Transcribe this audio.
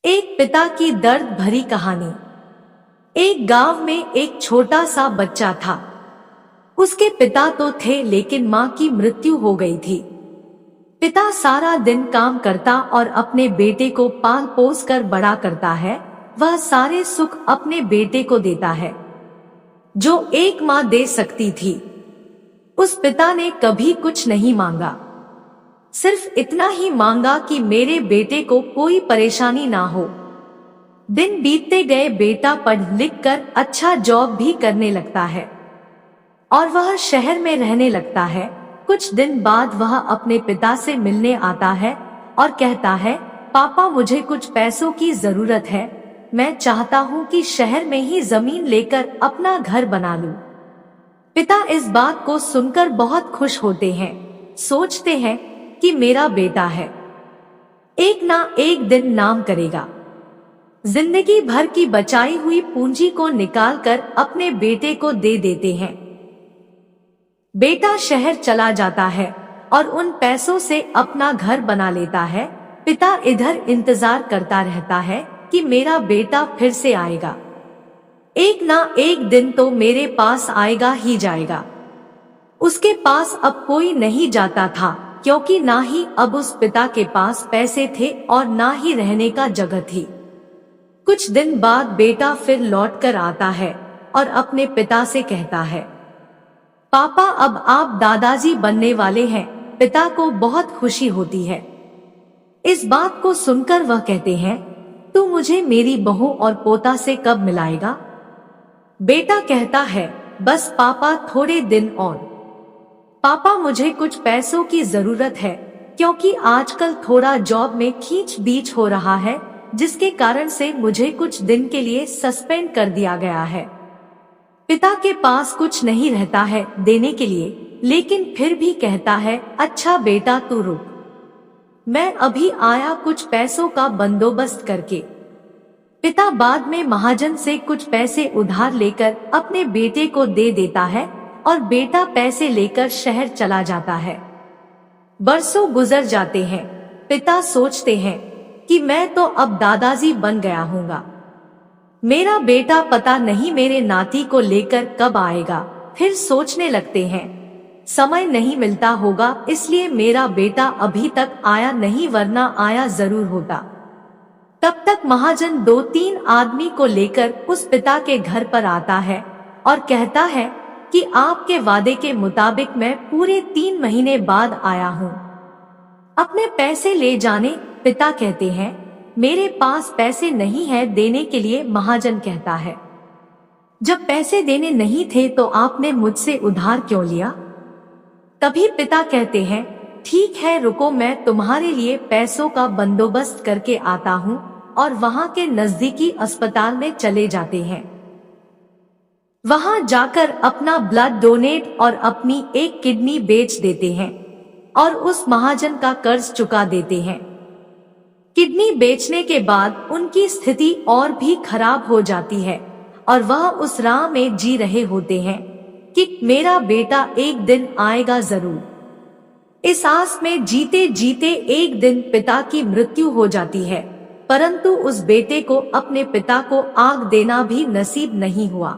एक पिता की दर्द भरी कहानी। एक गांव में एक छोटा सा बच्चा था। उसके पिता तो थे लेकिन माँ की मृत्यु हो गई थी। पिता सारा दिन काम करता और अपने बेटे को पाल पोस कर बड़ा करता है। वह सारे सुख अपने बेटे को देता है जो एक माँ दे सकती थी। उस पिता ने कभी कुछ नहीं मांगा, सिर्फ इतना ही मांगा कि मेरे बेटे को कोई परेशानी ना हो। दिन बीतते गए, बेटा पढ़ लिख कर अच्छा जॉब भी करने लगता है और वह शहर में रहने लगता है। कुछ दिन बाद वह अपने पिता से मिलने आता है और कहता है, पापा मुझे कुछ पैसों की जरूरत है। मैं चाहता हूँ कि शहर में ही जमीन लेकर अपना घर बना लूं। पिता इस बात को सुनकर बहुत खुश होते हैं। सोचते हैं कि मेरा बेटा है, एक ना एक दिन नाम करेगा। जिंदगी भर की बचाई हुई पूंजी को निकालकर अपने बेटे को दे देते हैं। बेटा शहर चला जाता है और उन पैसों से अपना घर बना लेता है। पिता इधर इंतजार करता रहता है कि मेरा बेटा फिर से आएगा, एक ना एक दिन तो मेरे पास आएगा ही जाएगा। उसके पास अब कोई नहीं जाता था, क्योंकि ना ही अब उस पिता के पास पैसे थे और ना ही रहने का जगह थी। कुछ दिन बाद बेटा फिर लौट कर आता है और अपने पिता से कहता है, पापा अब आप दादाजी बनने वाले हैं। पिता को बहुत खुशी होती है। इस बात को सुनकर वह कहते हैं, तू मुझे मेरी बहू और पोता से कब मिलाएगा? बेटा कहता है, बस पापा थोड़े दिन और। पापा मुझे कुछ पैसों की जरूरत है, क्योंकि आजकल थोड़ा जॉब में खींच बीच हो रहा है, जिसके कारण से मुझे कुछ दिन के लिए सस्पेंड कर दिया गया है। पिता के पास कुछ नहीं रहता है देने के लिए, लेकिन फिर भी कहता है, अच्छा बेटा तू रुक, मैं अभी आया कुछ पैसों का बंदोबस्त करके। पिता बाद में महाजन से कुछ पैसे उधार लेकर अपने बेटे को दे देता है और बेटा पैसे लेकर शहर चला जाता है। बरसों गुजर जाते हैं। पिता सोचते हैं कि मैं तो अब दादाजी बन गया हूँगा। मेरा बेटा पता नहीं मेरे नाती को लेकर कब आएगा। फिर सोचने लगते हैं, समय नहीं मिलता होगा इसलिए मेरा बेटा अभी तक आया नहीं, वरना आया जरूर होता। तब तक महाजन 2-3 आदमी को लेकर उस पिता के घर पर आता है और कहता है कि आपके वादे के मुताबिक मैं पूरे 3 महीने बाद आया हूँ, अपने पैसे ले जाने। पिता कहते हैं, मेरे पास पैसे नहीं है देने के लिए। महाजन कहता है, जब पैसे देने नहीं थे तो आपने मुझसे उधार क्यों लिया? तभी पिता कहते हैं, ठीक है रुको, मैं तुम्हारे लिए पैसों का बंदोबस्त करके आता हूँ। और वहाँ के नजदीकी अस्पताल में चले जाते हैं। वहाँ जाकर अपना ब्लड डोनेट और अपनी एक किडनी बेच देते हैं और उस महाजन का कर्ज चुका देते हैं। किडनी बेचने के बाद उनकी स्थिति और भी खराब हो जाती है और वह उस राह में जी रहे होते हैं कि मेरा बेटा एक दिन आएगा जरूर। इस आस में जीते जीते एक दिन पिता की मृत्यु हो जाती है, परंतु उस बेटे को अपने पिता को आग देना भी नसीब नहीं हुआ।